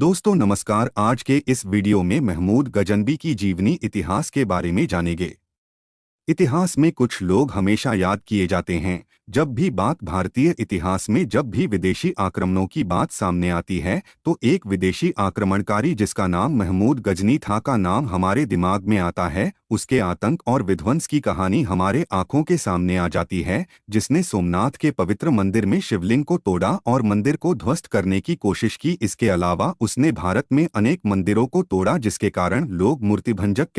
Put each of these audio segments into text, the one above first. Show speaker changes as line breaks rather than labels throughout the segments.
दोस्तों नमस्कार। आज के इस वीडियो में महमूद गजनवी की जीवनी इतिहास के बारे में जानेंगे। इतिहास में कुछ लोग हमेशा याद किए जाते हैं जब भी बात भारतीय इतिहास में जब भी विदेशी आक्रमणों की बात सामने आती है तो एक विदेशी आक्रमणकारी जिसका नाम महमूद गजनी था का नाम हमारे दिमाग में आता है। उसके आतंक और विध्वंस की कहानी हमारे आंखों के सामने आ जाती है, जिसने सोमनाथ के पवित्र मंदिर में शिवलिंग को तोड़ा और मंदिर को ध्वस्त करने की कोशिश की। इसके अलावा उसने भारत में अनेक मंदिरों को तोड़ा जिसके कारण लोग मूर्तिभंजक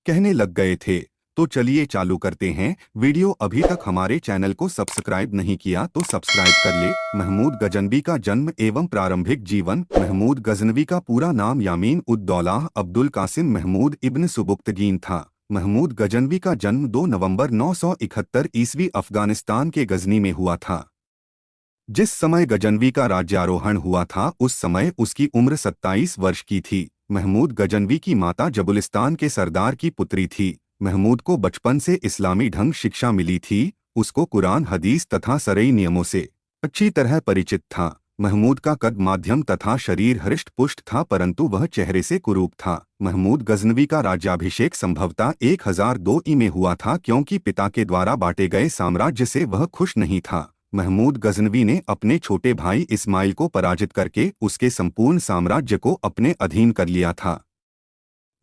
कहने लग गए थे। तो चलिए चालू करते हैं वीडियो। अभी तक हमारे चैनल को सब्सक्राइब नहीं किया तो सब्सक्राइब कर ले। महमूद गजनवी का जन्म एवं प्रारंभिक जीवन। महमूद गजनवी का पूरा नाम यामीन उद दौलाह अब्दुल कासिम महमूद इब्न सुबुक्तगीन था। महमूद गजनवी का जन्म 2 नवंबर 971 ईस्वी अफगानिस्तान के गजनी में हुआ था। जिस समय गजनवी का राज्यारोहण हुआ था उस समय उसकी उम्र 27 वर्ष की थी। महमूद गजनवी की माता जबुलिस्तान के सरदार की पुत्री थी। महमूद को बचपन से इस्लामी ढंग शिक्षा मिली थी। उसको कुरान हदीस तथा शरई नियमों से अच्छी तरह परिचित था। महमूद का कद माध्यम तथा शरीर हृष्ट पुष्ट था, परंतु वह चेहरे से कुरूप था। महमूद गजनवी का राज्याभिषेक संभवतः 1002 ई में हुआ था, क्योंकि पिता के द्वारा बांटे गए साम्राज्य से वह खुश नहीं था। महमूद गजनवी ने अपने छोटे भाई इस्माइल को पराजित करके उसके संपूर्ण साम्राज्य को अपने अधीन कर लिया था।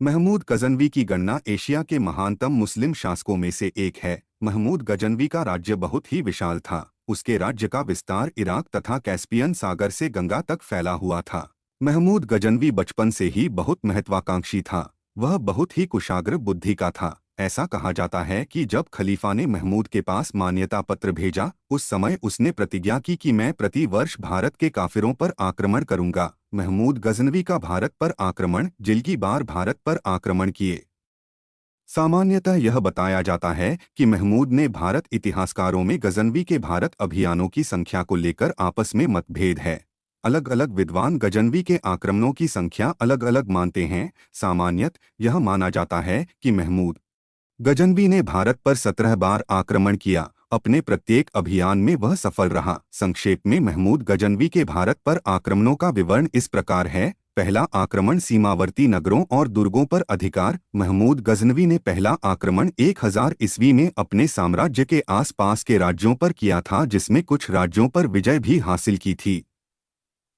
महमूद गजनवी की गणना एशिया के महानतम मुस्लिम शासकों में से एक है। महमूद गजनवी का राज्य बहुत ही विशाल था। उसके राज्य का विस्तार इराक तथा कैस्पियन सागर से गंगा तक फैला हुआ था। महमूद गजनवी बचपन से ही बहुत महत्वाकांक्षी था। वह बहुत ही कुशाग्र बुद्धि का था। ऐसा कहा जाता है कि जब खलीफा ने महमूद के पास मान्यता पत्र भेजा उस समय उसने प्रतिज्ञा की कि मैं प्रति वर्ष भारत के काफिरों पर आक्रमण करूंगा। महमूद गजनवी का भारत पर आक्रमण जिल्की बार भारत पर आक्रमण किए। सामान्यतः यह बताया जाता है कि महमूद ने भारत इतिहासकारों में गजनवी के भारत अभियानों की संख्या को लेकर आपस में मतभेद है। अलग अलग विद्वान गजनवी के आक्रमणों की संख्या अलग अलग मानते हैं। सामान्यतः यह माना जाता है कि महमूद गजनवी ने भारत पर 17 बार आक्रमण किया। अपने प्रत्येक अभियान में वह सफल रहा। संक्षेप में महमूद गजनवी के भारत पर आक्रमणों का विवरण इस प्रकार है। पहला आक्रमण सीमावर्ती नगरों और दुर्गों पर अधिकार। महमूद गजनवी ने पहला आक्रमण 1000 ईस्वी में अपने साम्राज्य के आसपास के राज्यों पर किया था, जिसमें कुछ राज्यों पर विजय भी हासिल की थी।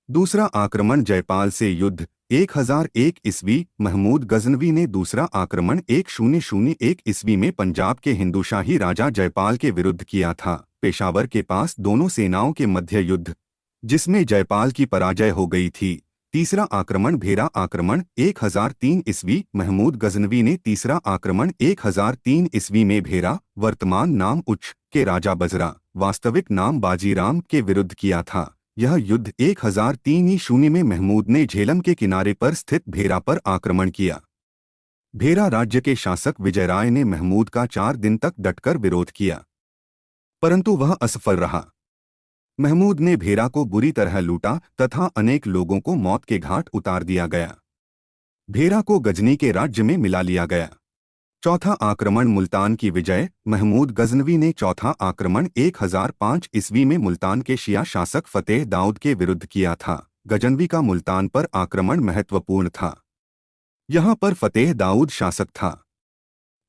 दूसरा आक्रमण जयपाल से युद्ध 1001 ईस्वी। महमूद गजनवी ने दूसरा आक्रमण 1001 ईस्वी में पंजाब के हिंदूशाही राजा जयपाल के विरुद्ध किया था। पेशावर के पास दोनों सेनाओं के मध्य युद्ध, जिसमें जयपाल की पराजय हो गई थी। तीसरा आक्रमण भेरा आक्रमण 1003 ईस्वी। महमूद गजनवी ने तीसरा आक्रमण 1003 ईस्वी में भेरा, वर्तमान नाम उच्च के राजा बजरा, वास्तविक नाम बाजीराम के विरुद्ध किया था। यह युद्ध 1003 ईस्वी में महमूद ने झेलम के किनारे पर स्थित भेरा पर आक्रमण किया। भेरा राज्य के शासक विजयराय ने महमूद का 4 दिन तक डटकर विरोध किया, परंतु वह असफल रहा। महमूद ने भेरा को बुरी तरह लूटा तथा अनेक लोगों को मौत के घाट उतार दिया गया। भेरा को गजनी के राज्य में मिला लिया गया। चौथा आक्रमण मुल्तान की विजय। महमूद गजनवी ने चौथा आक्रमण 1005 ईस्वी में मुल्तान के शिया शासक फतेह दाऊद के विरुद्ध किया था। गजनवी का मुल्तान पर आक्रमण महत्वपूर्ण था। यहाँ पर फतेह दाऊद शासक था।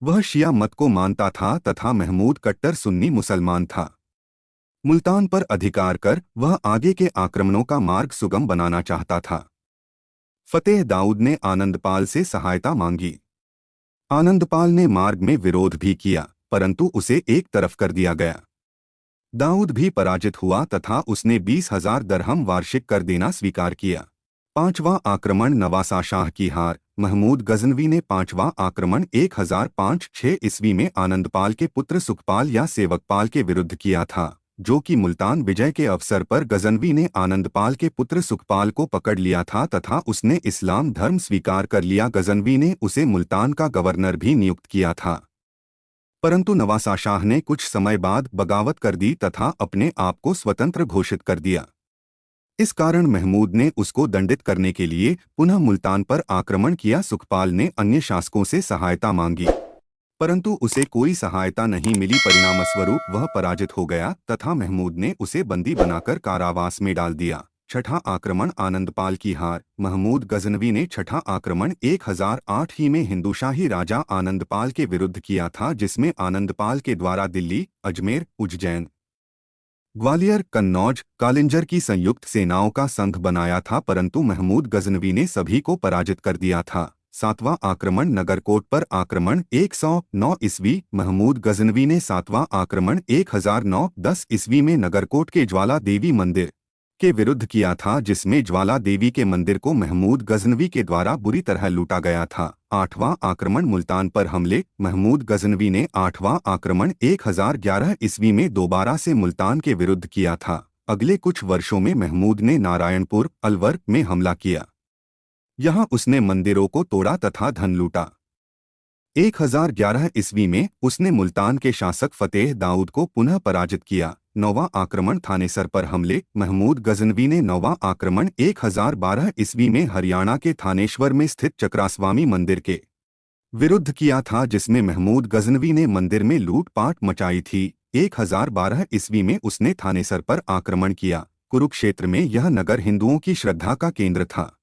वह शिया मत को मानता था तथा महमूद कट्टर सुन्नी मुसलमान था। मुल्तान पर अधिकार कर वह आगे के आक्रमणों का मार्ग सुगम बनाना चाहता था। फतेह दाऊद ने आनंदपाल से सहायता मांगी। आनंदपाल ने मार्ग में विरोध भी किया, परंतु उसे एक तरफ कर दिया गया। दाऊद भी पराजित हुआ तथा उसने 20,000 दरहम वार्षिक कर देना स्वीकार किया। पांचवां आक्रमण नवासा शाह की हार। महमूद गजनवी ने पांचवां आक्रमण 1005-6 ईस्वी में आनंदपाल के पुत्र सुखपाल या सेवकपाल के विरुद्ध किया था, जो कि मुल्तान विजय के अवसर पर गजनवी ने आनंदपाल के पुत्र सुखपाल को पकड़ लिया था तथा उसने इस्लाम धर्म स्वीकार कर लिया। गजनवी ने उसे मुल्तान का गवर्नर भी नियुक्त किया था, परंतु नवासा शाह ने कुछ समय बाद बगावत कर दी तथा अपने आप को स्वतंत्र घोषित कर दिया। इस कारण महमूद ने उसको दंडित करने के लिए पुनः मुल्तान पर आक्रमण किया। सुखपाल ने अन्य शासकों से सहायता मांगी, परंतु उसे कोई सहायता नहीं मिली। परिणामस्वरूप वह पराजित हो गया तथा महमूद ने उसे बंदी बनाकर कारावास में डाल दिया। छठा आक्रमण आनंदपाल की हार। महमूद गजनवी ने छठा आक्रमण 1008 ही में हिंदूशाही राजा आनंदपाल के विरुद्ध किया था, जिसमें आनंदपाल के द्वारा दिल्ली, अजमेर, उज्जैन, ग्वालियर, कन्नौज, कालिंजर की संयुक्त सेनाओं का संघ बनाया था, परंतु महमूद गजनवी ने सभी को पराजित कर दिया था। सातवां आक्रमण नगरकोट पर आक्रमण 109 ईस्वी। महमूद गजनवी ने सातवां आक्रमण 1009-10 ईस्वी में नगरकोट के ज्वाला देवी मंदिर के विरुद्ध किया था, जिसमें ज्वाला देवी के मंदिर को महमूद गजनवी के द्वारा बुरी तरह लूटा गया था। आठवां आक्रमण मुल्तान पर हमले। महमूद गजनवी ने आठवां आक्रमण 1011 ईस्वी में दोबारा से मुल्तान के विरुद्ध किया था। अगले कुछ वर्षों में महमूद ने नारायणपुर, अलवर में हमला किया। यहाँ उसने मंदिरों को तोड़ा तथा धन लूटा। 1011 ईस्वी में उसने मुल्तान के शासक फतेह दाऊद को पुनः पराजित किया। नौवां आक्रमण थानेसर पर हमले। महमूद गजनवी ने नौवां आक्रमण 1012 ईस्वी में हरियाणा के थानेश्वर में स्थित चक्रास्वामी मंदिर के विरुद्ध किया था, जिसमें महमूद गजनवी ने मंदिर में लूटपाट मचाई थी। 1012 ईस्वी में उसने थानेसर पर आक्रमण किया। कुरुक्षेत्र में यह नगर हिंदुओं की श्रद्धा का केंद्र था।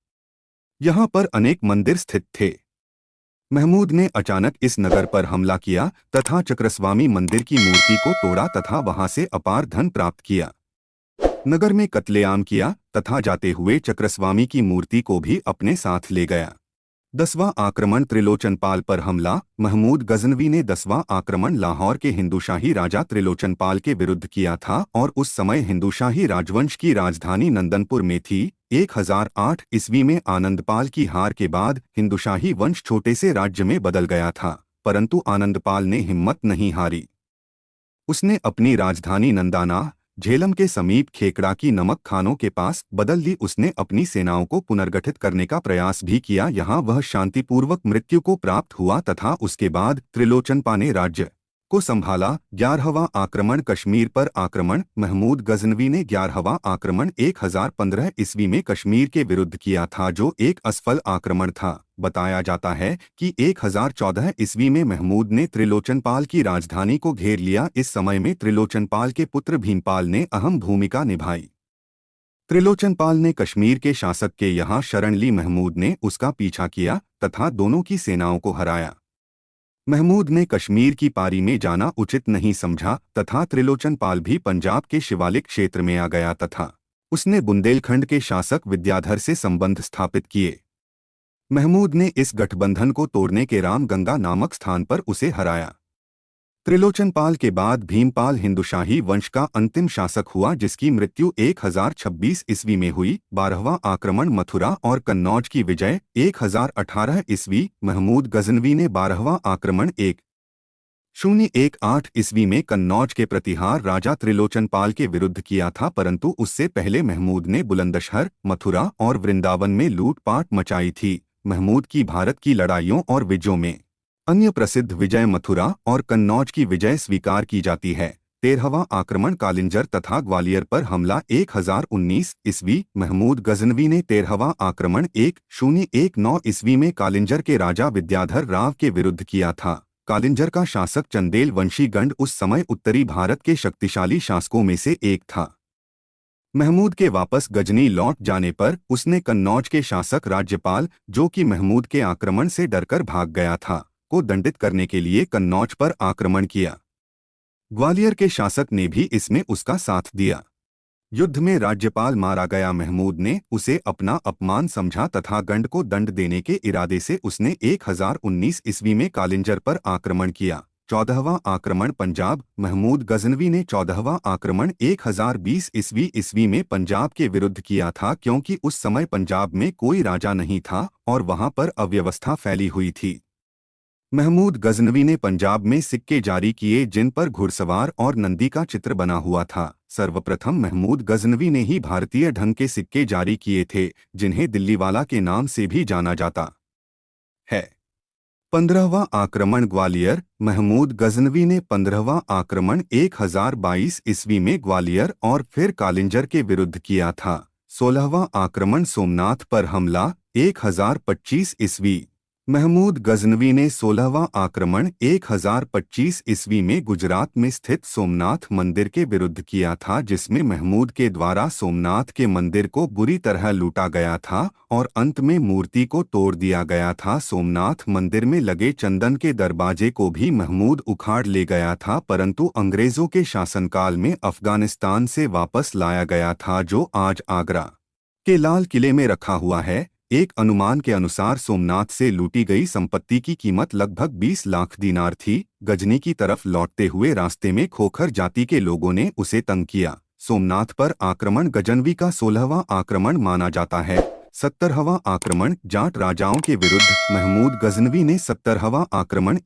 यहाँ पर अनेक मंदिर स्थित थे। महमूद ने अचानक इस नगर पर हमला किया तथा चक्रस्वामी मंदिर की मूर्ति को तोड़ा तथा वहां से अपार धन प्राप्त किया। नगर में कत्लेआम किया तथा जाते हुए चक्रस्वामी की मूर्ति को भी अपने साथ ले गया। 10वां आक्रमण त्रिलोचनपाल पर हमला। महमूद गजनवी ने 10वां आक्रमण लाहौर के हिंदूशाही राजा त्रिलोचनपाल के विरुद्ध किया था और उस समय हिंदूशाही राजवंश की राजधानी नंदनपुर में थी। 1008 ईस्वी में आनंदपाल की हार के बाद हिंदूशाही वंश छोटे से राज्य में बदल गया था, परंतु आनंदपाल ने हिम्मत नहीं हारी। उसने अपनी राजधानी नंदाना, झेलम के समीप खेकड़ा की नमक खानों के पास बदल ली। उसने अपनी सेनाओं को पुनर्गठित करने का प्रयास भी किया। यहाँ वह शांतिपूर्वक मृत्यु को प्राप्त हुआ तथा उसके बाद त्रिलोचनपा ने राज्य को संभाला। 11वां आक्रमण कश्मीर पर आक्रमण। महमूद गजनवी ने 11वां आक्रमण 1015 ईस्वी में कश्मीर के विरुद्ध किया था, जो एक असफल आक्रमण था। बताया जाता है कि 1014 ईस्वी में महमूद ने त्रिलोचनपाल की राजधानी को घेर लिया। इस समय में त्रिलोचनपाल के पुत्र भीमपाल ने अहम भूमिका निभाई। त्रिलोचनपाल ने कश्मीर के शासक के यहाँ शरण ली। महमूद ने उसका पीछा किया तथा दोनों की सेनाओं को हराया। महमूद ने कश्मीर की पारी में जाना उचित नहीं समझा तथा त्रिलोचनपाल भी पंजाब के शिवालिक क्षेत्र में आ गया तथा उसने बुंदेलखंड के शासक विद्याधर से संबंध स्थापित किए। महमूद ने इस गठबंधन को तोड़ने के रामगंगा नामक स्थान पर उसे हराया। त्रिलोचनपाल के बाद भीमपाल हिंदूशाही वंश का अंतिम शासक हुआ, जिसकी मृत्यु 1026 ईस्वी में हुई। 12वां आक्रमण मथुरा और कन्नौज की विजय। 1018 ईस्वी। महमूद गजनवी ने 12वां आक्रमण 1018 ईस्वी में कन्नौज के प्रतिहार राजा त्रिलोचनपाल के विरुद्ध किया था, परंतु उससे पहले महमूद ने बुलंदशहर, मथुरा और वृंदावन में लूटपाट मचाई थी। महमूद की भारत की लड़ाइयों और विजयों में अन्य प्रसिद्ध विजय मथुरा और कन्नौज की विजय स्वीकार की जाती है। 13वां आक्रमण कालिंजर तथा ग्वालियर पर हमला। 1019 ईस्वी। महमूद गजनवी ने 13वां आक्रमण 1019 ईस्वी में कालिंजर के राजा विद्याधर राव के विरुद्ध किया था। कालिंजर का शासक चंदेल वंशी गंड उस समय उत्तरी भारत के शक्तिशाली शासकों में से एक था। महमूद के वापस गजनी लौट जाने पर उसने कन्नौज के शासक राज्यपाल, जो कि महमूद के आक्रमण से डरकर भाग गया था, को दंडित करने के लिए कन्नौज पर आक्रमण किया। ग्वालियर के शासक ने भी इसमें उसका साथ दिया। युद्ध में राज्यपाल मारा गया। महमूद ने उसे अपना अपमान समझा तथा गंड को दंड देने के इरादे से उसने 1019 ईस्वी में कालिंजर पर आक्रमण किया। 14वां आक्रमण पंजाब। महमूद गजनवी ने 14वां आक्रमण 1020 ईस्वी में पंजाब के विरुद्ध किया था, क्योंकि उस समय पंजाब में कोई राजा नहीं था और वहां पर अव्यवस्था फैली हुई थी। महमूद गजनवी ने पंजाब में सिक्के जारी किए जिन पर घुड़सवार और नंदी का चित्र बना हुआ था। सर्वप्रथम महमूद गजनवी ने ही भारतीय ढंग के सिक्के जारी किए थे, जिन्हें दिल्लीवाला के नाम से भी जाना जाता है। 15वां आक्रमण ग्वालियर। महमूद गजनवी ने 15वां आक्रमण 1022 ईस्वी में ग्वालियर और फिर कालिंजर के विरुद्ध किया था। 16वां आक्रमण सोमनाथ पर हमला। 1025 ईस्वी। महमूद गजनवी ने 16वां आक्रमण 1025 ईस्वी में गुजरात में स्थित सोमनाथ मंदिर के विरुद्ध किया था, जिसमें महमूद के द्वारा सोमनाथ के मंदिर को बुरी तरह लूटा गया था और अंत में मूर्ति को तोड़ दिया गया था। सोमनाथ मंदिर में लगे चंदन के दरवाजे को भी महमूद उखाड़ ले गया था, परंतु अंग्रेजों के शासनकाल में अफगानिस्तान से वापस लाया गया था, जो आज आगरा के लाल किले में रखा हुआ है। एक अनुमान के अनुसार सोमनाथ से लूटी गई संपत्ति की कीमत लगभग 20 लाख दीनार थी। गजनी की तरफ लौटते हुए रास्ते में खोखर जाति के लोगों ने उसे तंग किया। सोमनाथ पर आक्रमण गजनवी का 16वां आक्रमण माना जाता है। 17वां आक्रमण जाट राजाओं के विरुद्ध महमूद गजनवी ने 17वां आक्रमण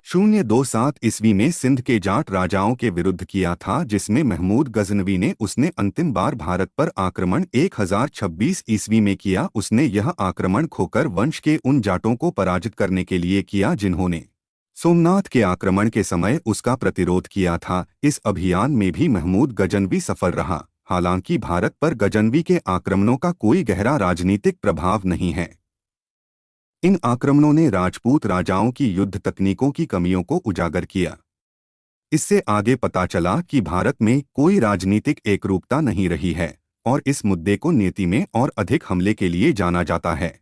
1027 ईस्वी में सिंध के जाट राजाओं के विरुद्ध किया था, जिसमें महमूद गजनवी ने उसने अंतिम बार भारत पर आक्रमण 1026 ईस्वी में किया। उसने यह आक्रमण खोखर वंश के उन जाटों को पराजित करने के लिए किया जिन्होंने सोमनाथ के आक्रमण के समय उसका प्रतिरोध किया था। इस अभियान में भी महमूद गजनवी सफल रहा। हालांकि भारत पर गजनवी के आक्रमणों का कोई गहरा राजनीतिक प्रभाव नहीं है। इन आक्रमणों ने राजपूत राजाओं की युद्ध तकनीकों की कमियों को उजागर किया। इससे आगे पता चला कि भारत में कोई राजनीतिक एकरूपता नहीं रही है और इस मुद्दे को नीति में और अधिक हमले के लिए जाना जाता है।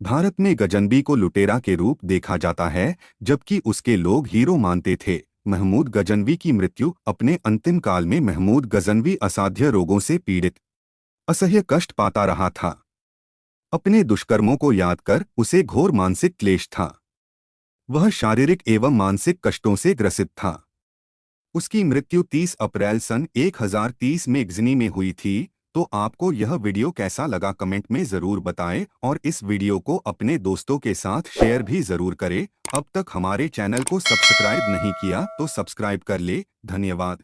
भारत में गजनवी को लुटेरा के रूप देखा जाता है, जबकि उसके लोग हीरो मानते थे। महमूद गजनवी की मृत्यु अपने अंतिम काल में महमूद गजनवी असाध्य रोगों से पीड़ित असह्य कष्ट पाता रहा था। अपने दुष्कर्मों को याद कर उसे घोर मानसिक क्लेश था। वह शारीरिक एवं मानसिक कष्टों से ग्रसित था। उसकी मृत्यु 30 अप्रैल सन 1030 में गजनी में हुई थी। तो आपको यह वीडियो कैसा लगा कमेंट में ज़रूर बताएं और इस वीडियो को अपने दोस्तों के साथ शेयर भी ज़रूर करें। अब तक हमारे चैनल को सब्सक्राइब नहीं किया तो सब्सक्राइब कर ले। धन्यवाद।